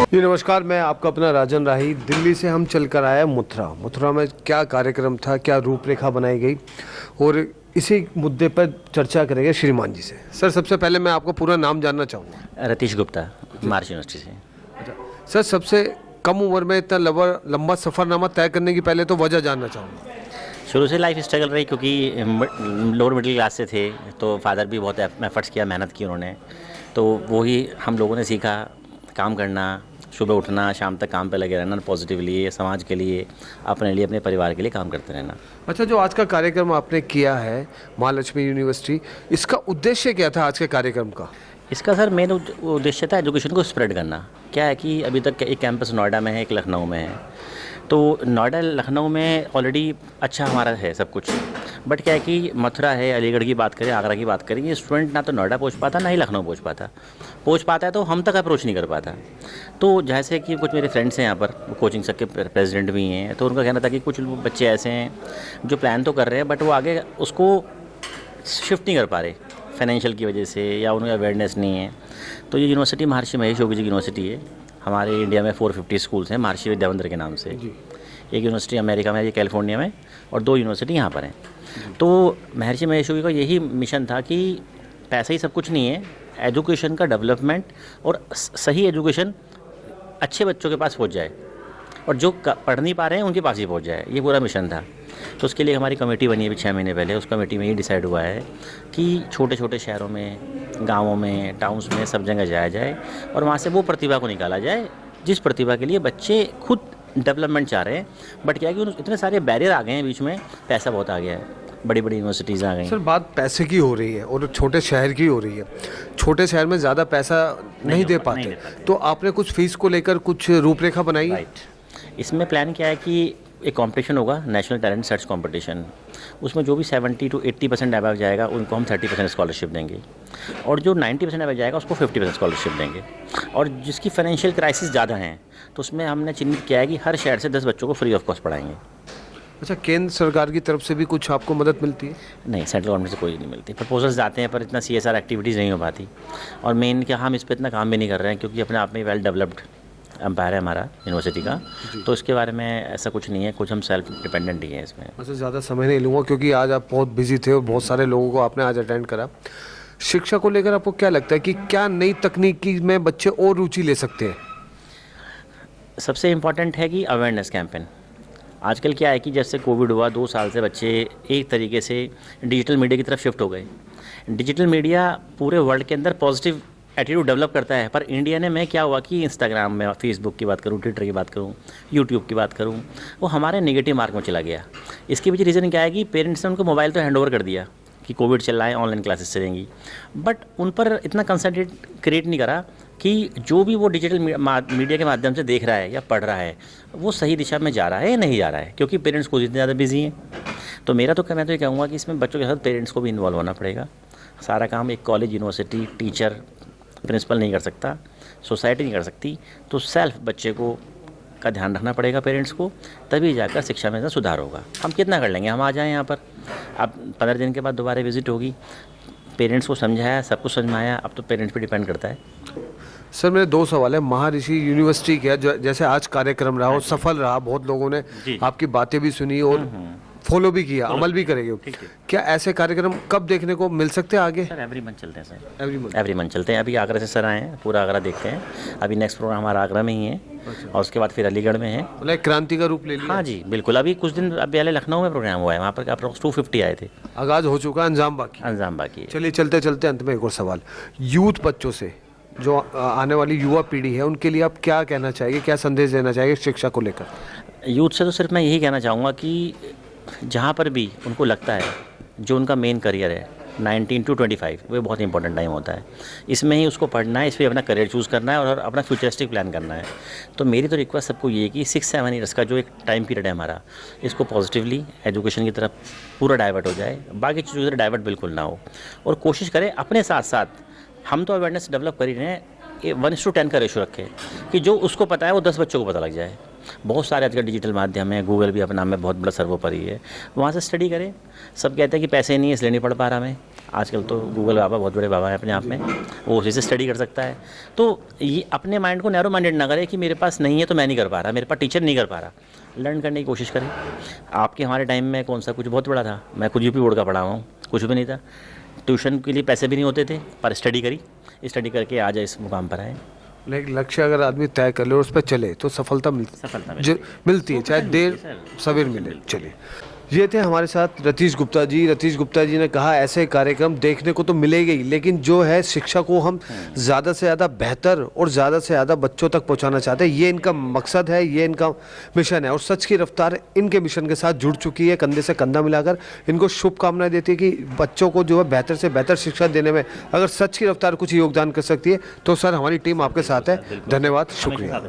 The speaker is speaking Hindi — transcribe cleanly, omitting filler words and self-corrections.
जी नमस्कार, मैं आपका अपना राजन राही। दिल्ली से हम चल कर आए मथुरा में क्या कार्यक्रम था, क्या रूपरेखा बनाई गई, और इसी मुद्दे पर चर्चा करेंगे श्रीमान जी से। सर, सबसे पहले मैं आपका पूरा नाम जानना चाहूँगा। रतीश गुप्ता, महाराष्ट्र यूनिवर्सिटी से। अच्छा सर, सबसे कम उम्र में इतना लंबा सफ़रनामा तय करने की पहले तो वजह जानना चाहूँगा। शुरू से लाइफ स्ट्रगल रही, क्योंकि लोअर मिडिल क्लास से थे, तो फादर भी बहुत एफर्ट्स किया, मेहनत की उन्होंने, तो वही हम लोगों ने सीखा। काम करना, सुबह उठना, शाम तक काम पे लगे रहना, पॉजिटिवली समाज के लिए, अपने लिए, अपने परिवार के लिए काम करते रहना। अच्छा, जो आज का कार्यक्रम आपने किया है महालक्ष्मी यूनिवर्सिटी, इसका उद्देश्य क्या था आज के कार्यक्रम का? इसका सर मेन उद्देश्य था एजुकेशन को स्प्रेड करना। क्या है कि अभी तक एक कैंपस नोएडा में है, एक लखनऊ में है। तो नोएडा लखनऊ में ऑलरेडी अच्छा हमारा है सब कुछ, बट क्या है कि मथुरा है, अलीगढ़ की बात करें, आगरा की बात करें, ये स्टूडेंट ना तो नोएडा पहुंच पाता, ना ही लखनऊ पहुंच पाता है, तो हम तक अप्रोच नहीं कर पाता। तो जैसे कि कुछ मेरे फ्रेंड्स हैं यहाँ पर, वो कोचिंग सब के प्रेसिडेंट भी हैं, तो उनका कहना था कि कुछ बच्चे ऐसे हैं जो प्लान तो कर रहे हैं, बट वो आगे उसको शिफ्ट नहीं कर पा रहे फाइनेंशियल की वजह से, या उन्हें अवेयरनेस नहीं है। तो ये यूनिवर्सिटी महर्षि महेश योगी जी की यूनिवर्सिटी है। हमारे इंडिया में 450 स्कूल्स हैं महर्षि विद्यामंदिर के नाम से। एक यूनिवर्सिटी अमेरिका में है, कैलिफोर्निया में, और 2 यूनिवर्सिटी यहाँ पर हैं। तो महर्षि महेश योगी का यही मिशन था कि पैसा ही सब कुछ नहीं है, एजुकेशन का डेवलपमेंट और सही एजुकेशन अच्छे बच्चों के पास पहुँच जाए, और जो पढ़ नहीं पा रहे हैं उनके पास ही पहुँच जाए, ये पूरा मिशन था। तो उसके लिए हमारी कमेटी बनी है 6 महीने पहले। उस कमेटी में ये डिसाइड हुआ है कि छोटे छोटे शहरों में, गांवों में, टाउन्स में, सब जगह जाया जाए, और वहाँ से वो प्रतिभा को निकाला जाए जिस प्रतिभा के लिए बच्चे खुद डेवलपमेंट चाह रहे हैं। बट क्या है कि इतने सारे बैरियर आ गए हैं बीच में, पैसा बहुत आ गया है, बड़ी बड़ी यूनिवर्सिटीज़ आ गई। सर, बात पैसे की हो रही है और छोटे शहर की हो रही है। छोटे शहर में ज़्यादा पैसा नहीं दे पाते, तो आपने कुछ फीस को लेकर कुछ रूपरेखा बनाई? राइट। इसमें प्लान क्या है कि एक कंपटीशन होगा, नेशनल टैलेंट सर्च कंपटीशन। उसमें जो भी 70 to 80% अबव जाएगा उनको हम 30% स्कॉलरशिप देंगे, और जो 90% अबव जाएगा उसको 50% स्कॉलरशिप देंगे। और जिसकी फाइनेंशियल क्राइसिस ज़्यादा हैं, तो उसमें हमने चिन्हित किया है कि हर शहर से 10 बच्चों को फ्री ऑफ कॉस्ट पढ़ाएंगे। अच्छा, केंद्र सरकार की तरफ से भी कुछ आपको मदद मिलती है? नहीं, सेंट्रल गवर्नमेंट से कोई नहीं मिलती। प्रपोजल्स आते हैं, पर इतना CSR एक्टिविटीज़ नहीं हो पाती। और मेन क्या, हम इस पर इतना काम भी नहीं कर रहे हैं, क्योंकि अपने आप में वेल डेवलप्ड एम्पायर है हमारा यूनिवर्सिटी का, तो इसके बारे में ऐसा कुछ नहीं है, कुछ हम सेल्फ डिपेंडेंट ही हैं इसमें। अच्छा, ज़्यादा समय नहीं लूँगा, क्योंकि आज आप बहुत बिजी थे और बहुत सारे लोगों को आपने आज अटेंड करा। शिक्षा को लेकर आपको क्या लगता है कि क्या नई तकनीकी में बच्चे और रुचि ले सकते हैं? सबसे इम्पॉर्टेंट है कि अवेयरनेस कैंपेन। आजकल क्या है कि जैसे कोविड हुआ, 2 साल से बच्चे एक तरीके से डिजिटल मीडिया की तरफ शिफ्ट हो गए। डिजिटल मीडिया पूरे वर्ल्ड के अंदर पॉजिटिव एटीट्यूड डेवलप करता है, पर इंडिया ने में क्या हुआ कि इंस्टाग्राम में, फेसबुक की बात करूँ, ट्विटर की बात करूँ, यूट्यूब की बात करूँ, वो हमारे नेगेटिव मार्क में चला गया। इसके पीछे रीज़न क्या है कि पेरेंट्स ने उनको मोबाइल तो हैंड ओवर कर दिया कि कोविड चल रहा है, ऑनलाइन क्लासेस चलेंगी, बट उन पर इतना कंसंट्रेट क्रिएट नहीं करा कि जो भी वो डिजिटल मीडिया के माध्यम से देख रहा है या पढ़ रहा है, वो सही दिशा में जा रहा है या नहीं जा रहा है, क्योंकि पेरेंट्स खुद इतने ज़्यादा बिजी हैं। तो मैं तो ये कहूँगा कि इसमें बच्चों के साथ पेरेंट्स को भी इन्वॉल्व होना पड़ेगा। सारा काम एक कॉलेज, यूनिवर्सिटी, टीचर, प्रिंसिपल नहीं कर सकता, सोसाइटी नहीं कर सकती, तो सेल्फ बच्चे को का ध्यान रखना पड़ेगा पेरेंट्स को, तभी जाकर शिक्षा में सुधार होगा। हम कितना कर लेंगे, हम आ जाएं यहाँ पर, अब 15 दिन के बाद दोबारा विजिट होगी, पेरेंट्स को समझाया, सब कुछ समझाया, अब तो पेरेंट्स पे डिपेंड करता है। सर, मेरे 2 सवाल है। महर्षि यूनिवर्सिटी का जैसे आज कार्यक्रम रहा और सफल रहा, बहुत लोगों ने आपकी बातें भी सुनी और फॉलो भी किया, अमल भी करेंगे। क्या ऐसे कार्यक्रम कब देखने को मिल सकते हैं आगे? सर एवरी मंथ चलते हैं सर, एवरी मंथ चलते हैं। अभी आगरा से सर आए हैं, पूरा आगरा देखते हैं। अभी नेक्स्ट प्रोग्राम हमारा आगरा में ही है, और उसके बाद फिर अलीगढ़ में है। मतलब क्रांति का रूप ले लिया? हाँ जी बिल्कुल। अभी कुछ दिन पहले लखनऊ में प्रोग्राम हुआ है, वहाँ पर अप्रॉक्स 250 आए थे। आगाज हो चुका है, अंजाम बाकी है। चलिए, चलते चलते अंत में एक और सवाल। यूथ बच्चों से, जो आने वाली युवा पीढ़ी है, उनके लिए आप क्या कहना चाहिए, क्या संदेश देना चाहिए शिक्षा को लेकर? यूथ से तो सिर्फ मैं यही कहना चाहूँगा कि जहाँ पर भी उनको लगता है जो उनका मेन करियर है 19 to 25, वो बहुत इंपॉर्टेंट टाइम होता है। इसमें ही उसको पढ़ना है, इसमें अपना करियर चूज़ करना है और अपना फ्यूचरिस्टिक प्लान करना है। तो मेरी तो रिक्वेस्ट सबको ये है कि 6-7 ईयर्स का जो एक टाइम पीरियड है हमारा, इसको पॉजिटिवली एजुकेशन की तरफ पूरा डाइवर्ट हो जाए, बाकी चीज़ों की तरफ डाइवर्ट बिल्कुल ना हो, और कोशिश करें अपने साथ साथ, हम तो अवेयरनेस डेवलप कर ही रहे हैं, 1:10 का रेशो रखें कि जो उसको पता है वो 10 बच्चों को पता लग जाए। बहुत सारे आजकल डिजिटल माध्यम है, गूगल भी अपना में बहुत बड़ा सर्वोपरि है, वहाँ से स्टडी करें। सब कहते हैं कि पैसे नहीं है इसलिए नहीं पढ़ पा रहा मैं। आजकल तो गूगल बाबा बहुत बड़े बाबा है अपने आप में, वो उसी से स्टडी कर सकता है। तो ये अपने माइंड को नैरो माइंडेड ना करें कि मेरे पास नहीं है तो मैं नहीं कर पा रहा, मेरे पास टीचर नहीं कर पा रहा। लर्न करने की कोशिश करें। आपके हमारे टाइम में कौन सा कुछ बहुत बड़ा था, मैं खुद यूपी बोर्ड का पढ़ा हुआ हूँ, कुछ भी नहीं था। ट्यूशन के लिए पैसे भी नहीं होते थे, पर स्टडी करी, स्टडी करके आज इस मुकाम पर आए। लेकिन लक्ष्य अगर आदमी तय कर ले और उस पर चले तो सफलता सफलता मिलती है, चाहे देर सवेर मिले। चलिए, ये थे हमारे साथ रतीश गुप्ता जी। रतीश गुप्ता जी ने कहा ऐसे कार्यक्रम देखने को तो मिलेगा ही, लेकिन जो है शिक्षा को हम ज़्यादा से ज़्यादा बेहतर और ज़्यादा से ज़्यादा बच्चों तक पहुंचाना चाहते हैं। ये इनका मकसद है, ये इनका मिशन है और सच की रफ्तार इनके मिशन के साथ जुड़ चुकी है, कंधे से कंधा मिलाकर। इनको शुभकामनाएं देती है कि बच्चों को जो है बेहतर से बेहतर शिक्षा देने में अगर सच की रफ्तार कुछ योगदान कर सकती है तो सर हमारी टीम आपके साथ है। धन्यवाद, शुक्रिया।